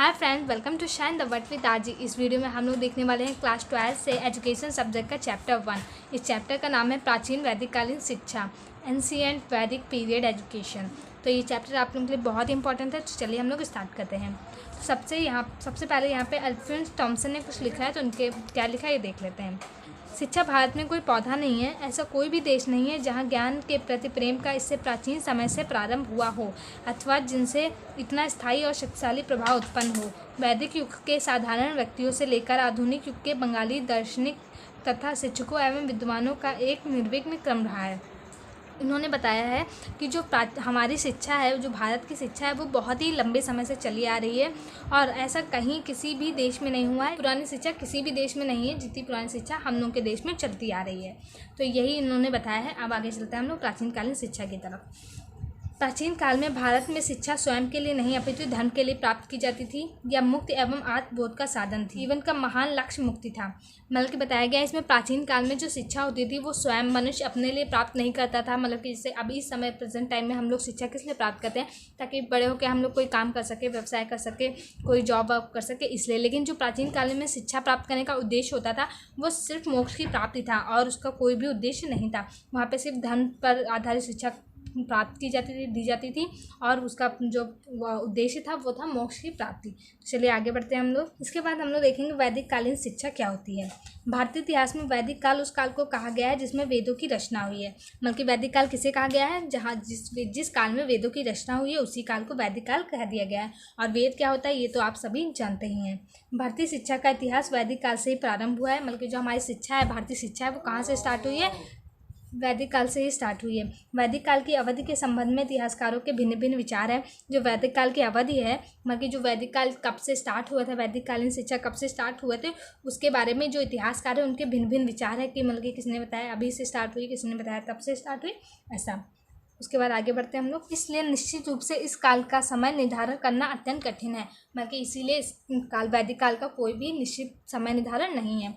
Hi friends, welcome to shine the word with RG. इस video में हम लोग देखने वाले हैं क्लास 12 से एजुकेशन सब्जेक्ट का चैप्टर 1। इस चैप्टर का नाम है प्राचीन वैदिककालीन शिक्षा, एंशिएंट वैदिक पीरियड एजुकेशन। तो ये चैप्टर आप लोगों के लिए बहुत इंपॉर्टेंट है। तो चलिए हम लोग स्टार्ट करते हैं। तो सबसे पहले यहाँ पे अल्फ्रेड थॉमसन ने कुछ लिखा है, तो उनके क्या लिखा है ये देख लेते हैं। शिक्षा भारत में कोई पौधा नहीं है, ऐसा कोई भी देश नहीं है जहाँ ज्ञान के प्रति प्रेम का इससे प्राचीन समय से प्रारंभ हुआ हो अथवा जिनसे इतना स्थायी और शक्तिशाली प्रभाव उत्पन्न हो। वैदिक युग के साधारण व्यक्तियों से लेकर आधुनिक युग के बंगाली दार्शनिक तथा शिक्षकों एवं विद्वानों का एक निर्विघ्न क्रम रहा है। इन्होंने बताया है कि जो हमारी शिक्षा है, जो भारत की शिक्षा है, वो बहुत ही लंबे समय से चली आ रही है और ऐसा कहीं किसी भी देश में नहीं हुआ है। पुरानी शिक्षा किसी भी देश में नहीं है जितनी पुरानी शिक्षा हम लोग के देश में चलती आ रही है। तो यही इन्होंने बताया है। अब आगे चलते हैं हम लोग प्राचीन कालीन शिक्षा की तरफ। प्राचीन काल में भारत में शिक्षा स्वयं के लिए नहीं अपितु धर्म के लिए प्राप्त की जाती थी। यह मुक्ति एवं आत्मबोध का साधन थी। जीवन का महान लक्ष्य मुक्ति था। मतलब कि बताया गया इसमें प्राचीन काल में जो शिक्षा होती थी वो स्वयं मनुष्य अपने लिए प्राप्त नहीं करता था। मतलब कि जैसे अभी इस समय प्रेजेंट टाइम में हम लोग शिक्षा किस लिए प्राप्त करते हैं, ताकि बड़े होकर हम लोग कोई काम कर सके, व्यवसाय कर सके, कोई जॉब वॉब कर सके, इसलिए। लेकिन जो प्राचीन काल में शिक्षा प्राप्त करने का उद्देश्य होता था वो सिर्फ मोक्ष की प्राप्ति था और उसका कोई भी उद्देश्य नहीं था। वहाँ पर सिर्फ धर्म पर आधारित शिक्षा प्राप्त की जाती थी, दी जाती थी और उसका जो उद्देश्य था वो था मोक्ष की प्राप्ति। चलिए आगे बढ़ते हैं हम लोग। इसके बाद हम लोग देखेंगे वैदिक कालीन शिक्षा क्या होती है। भारतीय इतिहास में वैदिक काल उस काल को कहा गया है जिसमें वेदों की रचना हुई है। मतलब कि वैदिक काल किसे कहा गया है, जहाँ जिस काल में वेदों की रचना हुई है उसी काल को वैदिक काल कह दिया गया है। और वेद क्या होता है ये तो आप सभी जानते ही हैं। भारतीय शिक्षा का इतिहास वैदिक काल से ही प्रारंभ हुआ है। मतलब कि जो हमारी शिक्षा है, भारतीय शिक्षा है, वो कहाँ से स्टार्ट हुई है, वैदिक काल से ही स्टार्ट हुई है। वैदिक काल की अवधि के संबंध में इतिहासकारों के भिन्न भिन्न विचार हैं। जो वैदिक काल की अवधि है, मतलब कि जो वैदिक काल कब से स्टार्ट हुआ था, वैदिक कालीन शिक्षा कब से स्टार्ट हुए थे, उसके बारे में जो इतिहासकार हैं उनके भिन्न भिन्न विचार है कि मतलब कि किसने बताया अभी से स्टार्ट हुई, किसने बताया तब से स्टार्ट हुई, ऐसा। उसके बाद आगे बढ़ते हैं हम लोग। इसलिए निश्चित रूप से इस काल का समय निर्धारण करना अत्यंत कठिन है। मतलब कि इसीलिए इस काल वैदिक काल का कोई भी निश्चित समय निर्धारण नहीं है।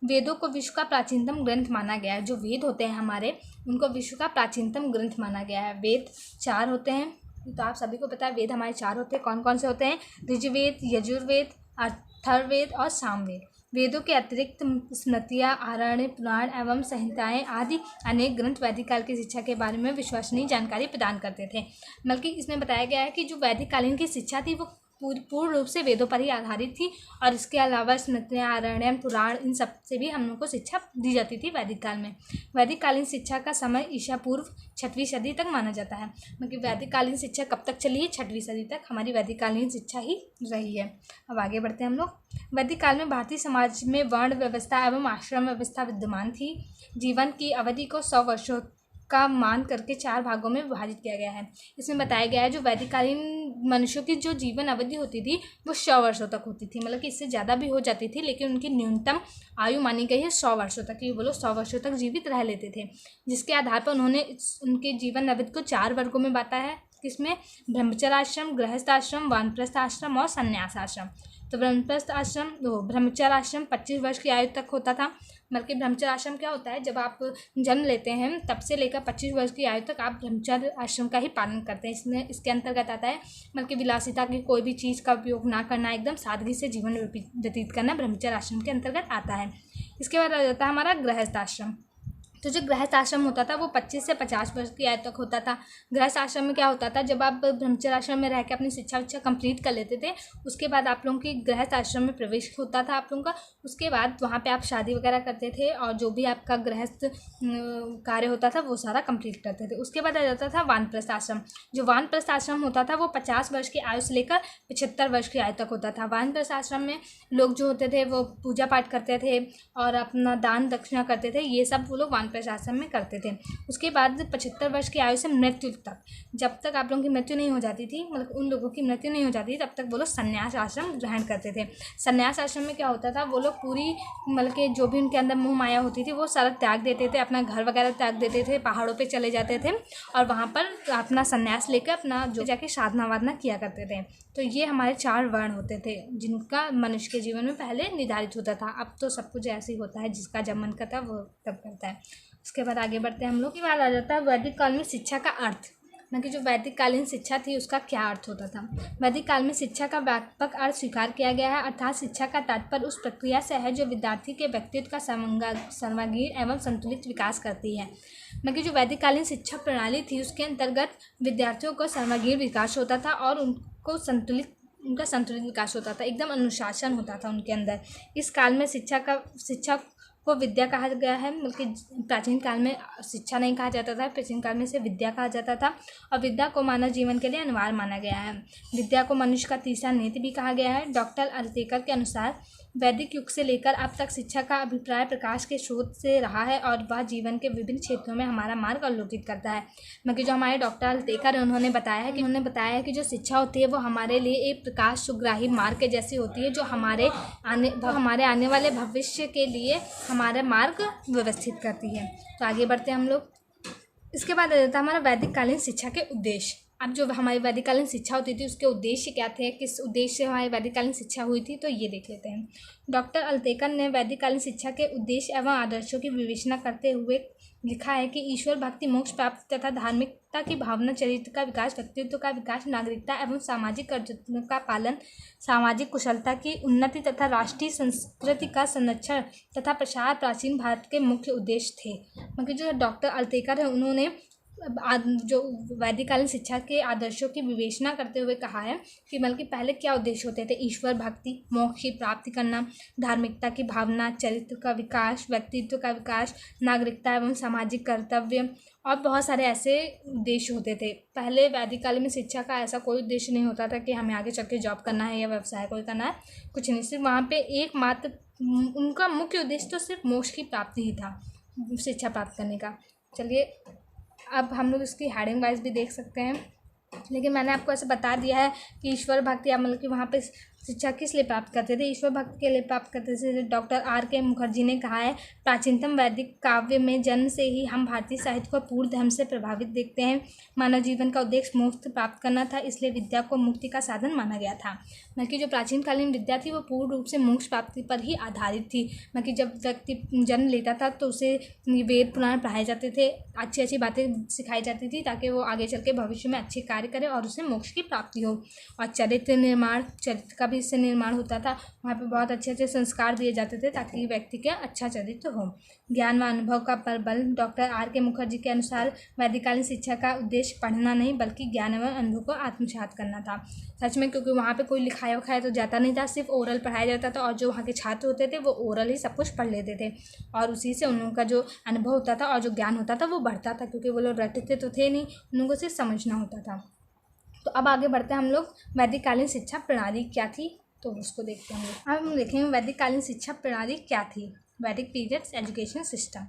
वेदों को विश्व का प्राचीनतम ग्रंथ माना गया है। जो वेद होते हैं हमारे, उनको विश्व का प्राचीनतम ग्रंथ माना गया है। वेद 4 होते हैं, तो आप सभी को पता है वेद हमारे 4 होते हैं। कौन कौन से होते हैं? ऋग्वेद, यजुर्वेद, अथर्ववेद और सामवेद। वेदों के अतिरिक्त स्मृतियाँ, आरण्य, पुराण एवं संहिताएं आदि अनेक ग्रंथ वैदिक काल की शिक्षा के बारे में विश्वसनीय जानकारी प्रदान करते थे। बल्कि इसमें बताया गया है कि जो वैदिक कालीन की शिक्षा थी वो पूर्ण रूप से वेदों पर ही आधारित थी और इसके अलावा स्मृतियाँ, आरण्य, पुराण, इन सब से भी हम लोग को शिक्षा दी जाती थी वैदिक काल में। वैदिक कालीन शिक्षा का समय ईसा पूर्व 6वीं सदी तक माना जाता है। मतलब वैदिक कालीन शिक्षा कब तक चली है? 6वीं सदी तक हमारी वैदिक कालीन शिक्षा ही रही है। अब आगे बढ़ते हैं हम लोग। वैदिक काल में भारतीय समाज में वर्ण व्यवस्था एवं आश्रम व्यवस्था विद्यमान थी। जीवन की अवधि को 100 वर्षों का मान करके 4 भागों में विभाजित किया गया है। इसमें बताया गया है जो वैदिककालीन मनुष्यों की जो जीवन अवधि होती थी वो 100 वर्षों तक होती थी। मतलब कि इससे ज़्यादा भी हो जाती थी, लेकिन उनकी न्यूनतम आयु मानी गई है 100 वर्षों तक। ये वो लोग 100 वर्षों तक जीवित रह लेते थे, जिसके आधार पर उन्होंने उनके जीवन अवधि को 4 वर्गों में बांटा है। किसमें? ब्रह्मचर्य आश्रम, गृहस्थ आश्रम, वानप्रस्थ आश्रम और संन्यास आश्रम। तो ब्रह्मचर्य आश्रम 25 वर्ष की आयु तक होता था। मतलब कि ब्रह्मचर्य आश्रम क्या होता है, जब आप जन्म लेते हैं तब से लेकर 25 वर्ष की आयु तक आप ब्रह्मचर्य आश्रम का ही पालन करते हैं। इसके अंतर्गत आता है मतलब कि विलासिता की कोई भी चीज़ का उपयोग ना करना, एकदम सादगी से जीवन व्यतीत करना ब्रह्मचर्य आश्रम के अंतर्गत आता है। इसके बाद आ जाता है हमारा गृहस्थ आश्रम। तो जो गृहस्थ आश्रम होता था वो 25 से 50 वर्ष की आयु तक होता था। गृहस्थ आश्रम में क्या होता था, जब आप ब्रह्मचर्य आश्रम में रह के अपनी शिक्षा विक्षा कंप्लीट कर लेते थे, उसके बाद आप लोगों की गृहस्थ आश्रम में प्रवेश होता था आप लोगों का। उसके बाद वहाँ पे आप शादी वगैरह करते थे और जो भी आपका गृहस्थ कार्य होता था वो सारा कंप्लीट करते थे। उसके बाद आ जाता था वानप्रस्थ आश्रम। जो वानप्रस्थ आश्रम होता था वो 50 वर्ष की आयु से लेकर 75 वर्ष की आयु तक होता था। वानप्रस्थ आश्रम में लोग जो होते थे वो पूजा पाठ करते थे और अपना दान दक्षिणा करते थे। ये सब वो लोग वानप्रस्थ आश्रम में करते थे। उसके बाद 75 वर्ष की आयु से मृत्यु तक, जब तक आप लोगों की मृत्यु नहीं हो जाती थी, मतलब उन लोगों की मृत्यु नहीं हो जाती थी, तब तक वो लोग संन्यास आश्रम ग्रहण करते थे। संन्यास आश्रम में क्या होता था, वो लोग पूरी मतलब कि जो भी उनके अंदर मोह माया होती थी वो सारा त्याग देते थे, अपना घर वगैरह त्याग देते थे, पहाड़ों पर चले जाते थे और वहाँ पर अपना संन्यास लेकर अपना जो जाके साधना वाधना किया करते थे। तो ये हमारे 4 वर्ण होते थे जिनका मनुष्य के जीवन में पहले निर्धारित होता था। अब तो सब कुछ ऐसे ही होता है, जिसका जब मन करता है वो तब करता है। उसके बाद आगे बढ़ते हैं हम लोग। की बात आ जाता है वैदिक काल में शिक्षा का अर्थ। न कि जो वैदिक कालीन शिक्षा थी उसका क्या अर्थ होता था। वैदिक काल में शिक्षा का व्यापक अर्थ स्वीकार किया गया है, अर्थात शिक्षा का तात्पर्य उस प्रक्रिया से है जो विद्यार्थी के व्यक्तित्व का सर्वांगीण एवं संतुलित विकास करती है। न कि जो वैदिक कालीन शिक्षा प्रणाली थी उसके अंतर्गत विद्यार्थियों को सर्वांगीण विकास होता था और उनका संतुलित विकास होता था, एकदम अनुशासन होता था उनके अंदर। इस काल में शिक्षा को विद्या कहा गया है, बल्कि प्राचीन काल में शिक्षा नहीं कहा जाता था, प्राचीन काल में इसे विद्या कहा जाता था और विद्या को मानव जीवन के लिए अनिवार्य माना गया है। विद्या को मनुष्य का तीसरा नेत्र भी कहा गया है। डॉक्टर अल्तेकर के अनुसार वैदिक युग से लेकर अब तक शिक्षा का अभिप्राय प्रकाश के स्रोत से रहा है और वह जीवन के विभिन्न क्षेत्रों में हमारा मार्ग अवलोकित करता है। मतलब जो हमारे डॉक्टर अल्तेकर उन्होंने बताया है कि जो शिक्षा होती है वो हमारे लिए एक प्रकाश सुग्राही मार्ग के जैसी होती है, जो हमारे आने वाले भविष्य के लिए हमारा मार्ग व्यवस्थित करती है। तो आगे बढ़ते हैं हम लोग। इसके बाद आ जाता है हमारा वैदिक कालीन शिक्षा के उद्देश्य। अब जो हमारी वैदिक कालीन शिक्षा होती थी उसके उद्देश्य क्या थे, किस उद्देश्य से हमारी वैदिक कालीन शिक्षा हुई थी, तो ये देख लेते हैं। डॉक्टर अल्तेकर ने वैदिक कालीन शिक्षा के उद्देश्य एवं आदर्शों की विवेचना करते हुए लिखा है कि ईश्वर भक्ति, मोक्ष प्राप्ति तथा धार्मिकता की भावना, चरित्र का विकास, व्यक्तित्व का विकास, नागरिकता एवं सामाजिक कर्तव्यों का पालन, सामाजिक कुशलता की उन्नति तथा राष्ट्रीय संस्कृति का संरक्षण तथा प्रसार प्राचीन भारत के मुख्य उद्देश्य थे। मतलब जो डॉक्टर अल्तेकर है उन्होंने जो वैदिक कालीन शिक्षा के आदर्शों की विवेचना करते हुए कहा है कि बल्कि पहले क्या उद्देश्य होते थे, ईश्वर भक्ति, मोक्ष की प्राप्ति करना, धार्मिकता की भावना, चरित्र का विकास, व्यक्तित्व का विकास, नागरिकता एवं सामाजिक कर्तव्य और बहुत सारे ऐसे उद्देश्य होते थे। पहले वैदिक काल में शिक्षा का ऐसा कोई उद्देश्य नहीं होता था कि हमें आगे चल के जॉब करना है या व्यवसाय कोई करना है, कुछ नहीं। सिर्फ वहाँ पे एकमात्र उनका मुख्य उद्देश्य तो सिर्फ मोक्ष की प्राप्ति ही था, शिक्षा प्राप्त करने का। चलिए अब हम लोग इसकी हेडिंग वाइज भी देख सकते हैं, लेकिन मैंने आपको ऐसे बता दिया है कि ईश्वर भक्ति या मतलब कि वहाँ पे शिक्षा किस लिए प्राप्त करते थे, ईश्वर भक्ति के लिए प्राप्त करते थे। Doctor R.K. मुखर्जी ने कहा है, प्राचीनतम वैदिक काव्य में जन्म से ही हम भारतीय साहित्य को पूर्ण धर्म से प्रभावित देखते हैं। मानव जीवन का उद्देश्य मोक्ष प्राप्त करना था, इसलिए विद्या को मुक्ति का साधन माना गया था। मतलब कि जो प्राचीन कालीन विद्या थी वो पूर्ण रूप से मोक्ष प्राप्ति पर ही आधारित थी। मतलब कि जब व्यक्ति जन्म लेता था तो उसे वेद पुराण पढ़ाए जाते थे, अच्छी अच्छी बातें सिखाई जाती थी ताकि वो आगे चल के भविष्य में अच्छे कार्य करे और उसे मोक्ष की प्राप्ति हो। और चरित्र का इससे निर्माण होता था, वहाँ पे बहुत अच्छे अच्छे संस्कार दिए जाते थे ताकि व्यक्ति का अच्छा चरित्र हो। ज्ञान व अनुभव का प्रबल। Doctor R.K. मुखर्जी के अनुसार वैदिककालीन शिक्षा का उद्देश्य पढ़ना नहीं बल्कि ज्ञान एवं अनुभव को आत्मसात करना था। सच में, क्योंकि वहाँ पे कोई लिखाया उखाया तो जाता नहीं था, सिर्फ ओरल पढ़ाया जाता था और जो वहाँ के छात्र होते थे वो ओरल ही सब कुछ पढ़ लेते थे और उसी से उन लोगों का जो अनुभव होता था और जो ज्ञान होता था वो बढ़ता था, क्योंकि वो लोग रटते तो थे नहीं, उन लोगों को सिर्फ समझना होता था। तो अब आगे बढ़ते हैं हम लोग, वैदिककालीन शिक्षा प्रणाली क्या थी तो उसको देखते हैं हम लोग। अब हम देखेंगे वैदिककालीन शिक्षा प्रणाली क्या थी। वैदिक पीरियड्स एजुकेशन सिस्टम।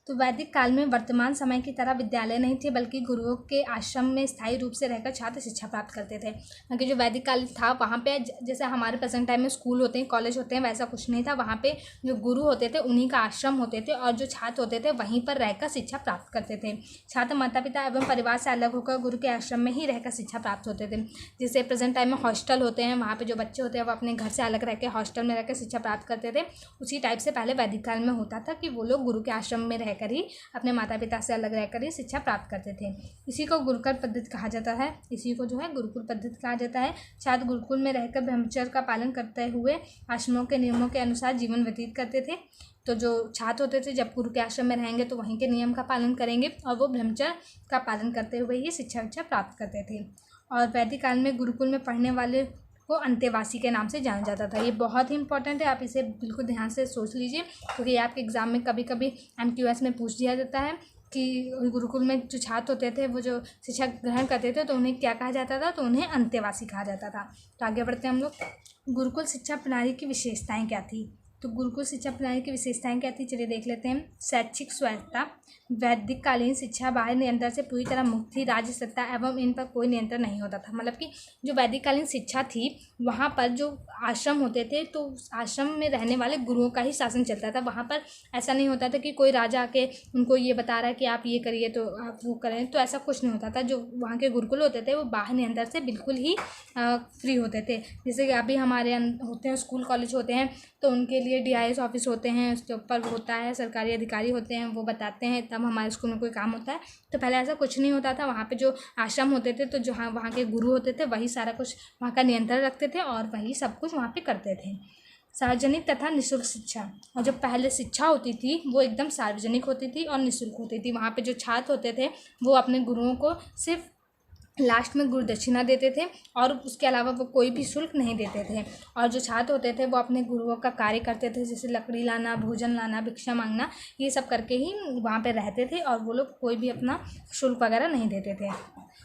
तो वैदिक काल में वर्तमान समय की तरह विद्यालय नहीं थे, बल्कि गुरुओं के आश्रम में स्थायी रूप से रहकर छात्र शिक्षा प्राप्त करते थे। क्योंकि जो वैदिक काल था वहाँ पे जैसे हमारे प्रेजेंट टाइम में स्कूल होते हैं, कॉलेज होते हैं, वैसा कुछ नहीं था। वहाँ पे जो गुरु होते थे उन्हीं का आश्रम होते थे और जो छात्र होते थे वहीं पर रहकर शिक्षा प्राप्त करते थे। छात्र माता पिता एवं परिवार से अलग होकर गुरु के आश्रम में ही रहकर शिक्षा प्राप्त होते थे। जैसे प्रेजेंट टाइम में हॉस्टल होते हैं, वहाँ पर जो बच्चे होते हैं वो अपने घर से अलग रह कर हॉस्टल में रहकर शिक्षा प्राप्त करते थे। उसी टाइप से पहले वैदिक काल में होता था कि वो लोग गुरु के आश्रम में रहकर ही अपने माता पिता से अलग रहकर ही शिक्षा प्राप्त करते थे। इसी को गुरुकुल पद्धति कहा जाता है। इसी को जो है गुरुकुल पद्धति कहा जाता है। छात्र गुरुकुल में रहकर ब्रह्मचर्य का पालन करते हुए आश्रमों के नियमों के अनुसार जीवन व्यतीत करते थे। तो जो छात्र होते थे जब गुरु के आश्रम में रहेंगे तो वहीं के नियम का पालन करेंगे और वो ब्रह्मचर्य का पालन करते हुए ही शिक्षा प्राप्त करते थे। और वैदिक काल में गुरुकुल में पढ़ने वाले को अंतेवासी के नाम से जाना जाता था। ये बहुत ही इंपॉर्टेंट है, आप इसे बिल्कुल ध्यान से सोच लीजिए, क्योंकि आपके एग्जाम में कभी कभी MQS में पूछ दिया जाता है कि गुरुकुल में जो छात्र होते थे वो जो शिक्षा ग्रहण करते थे तो उन्हें क्या कहा जाता था, तो उन्हें अंतेवासी कहा जाता था। तो आगे बढ़ते हैं हम लोग। गुरुकुल शिक्षा प्रणाली की विशेषताएँ क्या थी। तो गुरुकुल शिक्षा प्रणाली की विशेषताएं क्या थी, चलिए देख लेते हैं। शैक्षिक स्वायत्तता। वैदिक कालीन शिक्षा बाह्य नियंत्रण से पूरी तरह मुक्त थी। राज्य सत्ता एवं इन पर कोई नियंत्रण नहीं होता था। मतलब कि जो वैदिक कालीन शिक्षा थी वहाँ पर जो आश्रम होते थे तो आश्रम में रहने वाले गुरुओं का ही शासन चलता था। वहाँ पर ऐसा नहीं होता था कि कोई राजा आके उनको ये बता रहा है कि आप ये करिए तो आप वो करें, तो ऐसा कुछ नहीं होता था। जो वहाँ के गुरुकुल होते थे वो बाह्य नियंत्रण से बिल्कुल ही फ्री होते थे। जैसे कि अभी हमारे होते हैं स्कूल कॉलेज होते हैं तो उनके लिए ये DIS ऑफिस होते हैं, उसके ऊपर होता है सरकारी अधिकारी होते हैं, वो बताते हैं तब हमारे स्कूल में कोई काम होता है। तो पहले ऐसा कुछ नहीं होता था। वहाँ पे जो आश्रम होते थे, तो जो वहाँ के गुरु होते थे वही सारा कुछ वहाँ का नियंत्रण रखते थे और वही सब कुछ वहाँ पे करते थे। सार्वजनिक तथा निःशुल्क शिक्षा, और जो पहले शिक्षा होती थी वो एकदम सार्वजनिक होती थी और निःशुल्क होती थी। वहाँ पे जो छात्र होते थे वो अपने गुरुओं को सिर्फ लास्ट में गुरु दक्षिणा देते थे और उसके अलावा वो कोई भी शुल्क नहीं देते थे। और जो छात्र होते थे वो अपने गुरुओं का कार्य करते थे, जैसे लकड़ी लाना, भोजन लाना, भिक्षा मांगना, ये सब करके ही वहाँ पे रहते थे और वो लोग कोई भी अपना शुल्क वगैरह नहीं देते थे।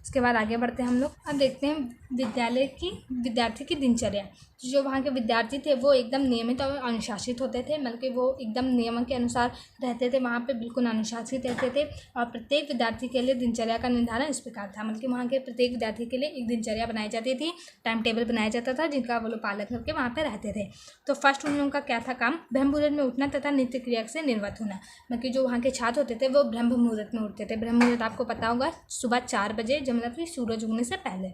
इसके बाद आगे बढ़ते हैं हम लोग। अब देखते हैं विद्यार्थी की दिनचर्या। जो वहाँ के विद्यार्थी थे वो एकदम नियमित और अनुशासित होते थे, मतलब कि वो एकदम नियमों के अनुसार रहते थे, वहाँ पे बिल्कुल अनुशासित रहते थे। और प्रत्येक विद्यार्थी के लिए दिनचर्या का निर्धारण इस प्रकार था, मतलब कि वहाँ के प्रत्येक विद्यार्थी के लिए एक दिनचर्या बनाई जाती थी, टाइम टेबल बनाया जाता था, जिनका वो लोग पालन करके वहाँ पर रहते थे। तो फर्स्ट उन लोगों का क्या था काम? ब्रह्म मुहूर्त में उठना तथा नित्य क्रिया से निर्वत होना। मतलब कि जो वहाँ के छात्र होते थे वो ब्रह्म मुहूर्त में उठते थे। ब्रह्म मुहूर्त आपको पता होगा, सुबह 4 बजे, जो मतलब कि सूरज उगने से पहले।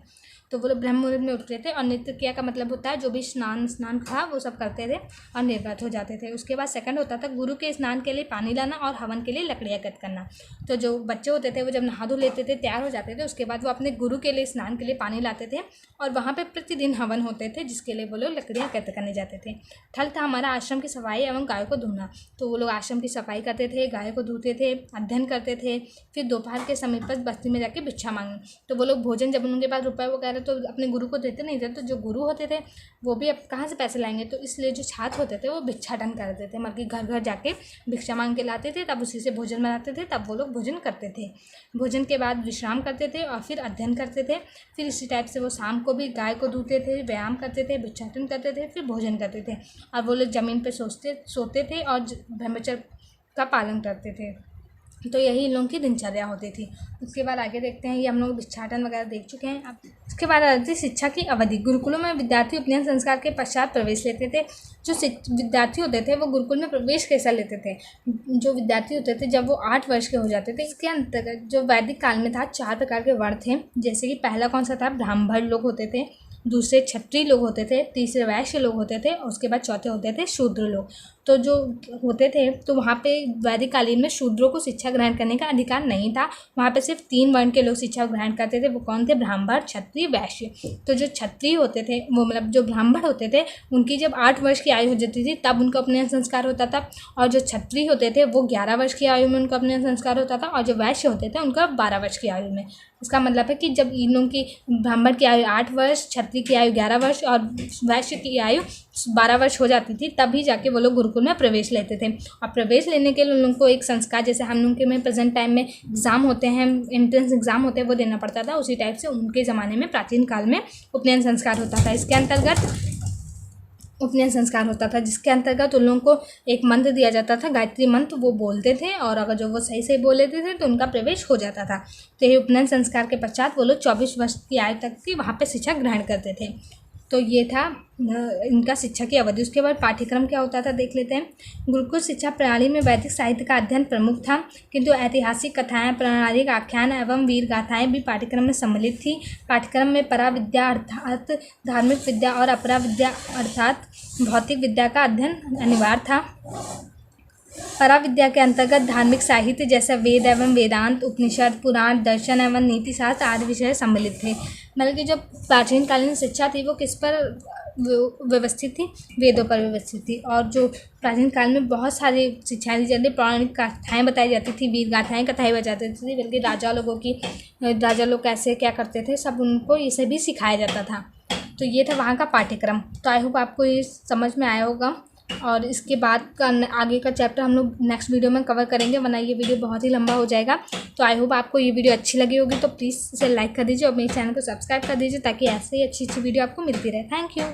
तो वो लोग ब्रह्म मुहूर्त में उठते थे और नित्य क्रिया का मतलब होता है जो भी स्नान था वो सब करते थे और निर्वत हो जाते थे। उसके बाद सेकंड होता था गुरु के स्नान के लिए पानी लाना और हवन के लिए लकड़ियाँ कट करना। तो जो बच्चे होते थे वो जब नहा धो लेते थे, तैयार हो जाते थे, उसके बाद वो अपने गुरु के लिए स्नान के लिए पानी लाते थे और वहाँ पर प्रतिदिन हवन होते थे, जिसके लिए वो लोग लकड़ियाँ कट करने जाते थे। थल था हमारा आश्रम की सफाई एवं गायों को धोना। तो वो लोग आश्रम की सफाई करते थे, गायों को धोते थे, अध्ययन करते थे, फिर दोपहर के समय पर बस्ती में जाके भिक्षा मांगना। तो वो लोग भोजन, जब उनके पास रुपये वगैरह तो अपने गुरु को देते नहीं थे, तो जो गुरु होते थे वो भी अब कहाँ से पैसे लाएंगे, तो इसलिए जो छात्र होते थे वो भिक्षाटन करते थे, मतलब कि घर घर जाके भिक्षा मांग के लाते थे, तब उसी से भोजन बनाते थे, तब वो लोग भोजन करते थे। भोजन के बाद विश्राम करते थे और फिर अध्ययन करते थे। फिर इसी टाइप से वो शाम को भी गाय को धोते थे, व्यायाम करते थे, भिक्षाटन करते थे, फिर भोजन करते थे और वो लोग ज़मीन पर सोते थे और ब्रह्मचर्य का पालन करते थे। तो यही इन लोगों की दिनचर्या होती थी। उसके बाद आगे देखते हैं, ये हम लोग भिक्षाटन वगैरह देख चुके हैं। अब इसके बाद आती शिक्षा की अवधि। गुरुकुलों में विद्यार्थी उपनयन संस्कार के पश्चात प्रवेश लेते थे। जो विद्यार्थी होते थे वो गुरुकुल में प्रवेश कैसा लेते थे? जो विद्यार्थी होते थे जब वो 8 वर्ष के हो जाते थे, इसके अंतर्गत जो वैदिक काल में था 4 प्रकार के वर्ण थे, जैसे कि पहला कौन सा था? ब्राह्मण लोग होते थे, दूसरे क्षत्रिय लोग होते थे, तीसरे वैश्य लोग होते थे और उसके बाद चौथे होते थे शूद्र लोग। तो जो होते थे तो वहाँ पे वैदिक कालीन में शूद्रों को शिक्षा ग्रहण करने का अधिकार नहीं था। वहाँ पे सिर्फ 3 वर्ण के लोग शिक्षा ग्रहण करते थे। वो कौन थे? ब्राह्मण, क्षत्रिय, वैश्य। तो जो क्षत्रिय होते थे वो मतलब जो ब्राह्मण होते थे उनकी जब 8 वर्ष की आयु हो जाती थी तब उनका उपनयन संस्कार होता था, और जो क्षत्रिय होते थे वो 11 वर्ष की आयु में उनका उपनयन संस्कार होता था, और जो वैश्य होते थे उनका 12 वर्ष की आयु में। इसका मतलब है कि जब इन लोगों की ब्राह्मण की आयु 8 वर्ष, क्षत्रिय की आयु 11 वर्ष और वैश्य की आयु 12 वर्ष हो जाती थी, तभी जाके वो लोग गुरुकुल में प्रवेश लेते थे। और प्रवेश लेने के लिए उन लोगों को एक संस्कार, जैसे हम लोग के में प्रेजेंट टाइम में एग्ज़ाम होते हैं, एंट्रेंस एग्ज़ाम होते हैं, वो देना पड़ता था। उसी टाइप से उनके ज़माने में प्राचीन काल में उपनयन संस्कार होता था। इसके अंतर्गत उपनयन संस्कार होता था, जिसके अंतर्गत उन लोगों को एक मंत्र दिया जाता था, गायत्री मंत्र, वो बोलते थे और अगर जो वो सही से बोल लेते थे तो उनका प्रवेश हो जाता था। तो ये उपनयन संस्कार के पश्चात वो लोग 24 वर्ष की आयु तक की वहाँ पे शिक्षा ग्रहण करते थे। तो ये था इनका शिक्षा की अवधि। उसके बाद पाठ्यक्रम क्या होता था देख लेते हैं। गुरुकुल शिक्षा प्रणाली में वैदिक साहित्य का अध्ययन प्रमुख था, किंतु ऐतिहासिक कथाएं, पौराणिक आख्यान एवं वीर गाथाएं भी पाठ्यक्रम में सम्मिलित थी। पाठ्यक्रम में परा विद्या अर्थात धार्मिक विद्या और अपरा विद्या अर्थात भौतिक विद्या का अध्ययन अनिवार्य था। परा विद्या के अंतर्गत धार्मिक साहित्य जैसे वेद एवं वेदांत, उपनिषद, पुराण, दर्शन एवं नीति शास्त्र आदि विषय सम्मिलित थे। मतलब कि जो प्राचीन कालीन शिक्षा थी वो किस पर व्यवस्थित थी? वेदों पर व्यवस्थित थी। और जो प्राचीन काल में बहुत सारी शिक्षाएं दी जाती, पौराणिक कथाएँ बताई जाती थी, वीर गाथाएँ कथाएँ बताई जाती थी, बल्कि राजा लोग कैसे क्या करते थे सब उनको ये सब भी सिखाया जाता था। तो ये था वहाँ का पाठ्यक्रम। तो आई होप आपको ये समझ में आया होगा, और इसके बाद का आगे का चैप्टर हम लोग नेक्स्ट वीडियो में कवर करेंगे, वरना ये वीडियो बहुत ही लंबा हो जाएगा। तो आई होप आपको ये वीडियो अच्छी लगी होगी, तो प्लीज़ इसे लाइक कर दीजिए और मेरे चैनल को सब्सक्राइब कर दीजिए ताकि ऐसे ही अच्छी वीडियो आपको मिलती रहे। Thank you.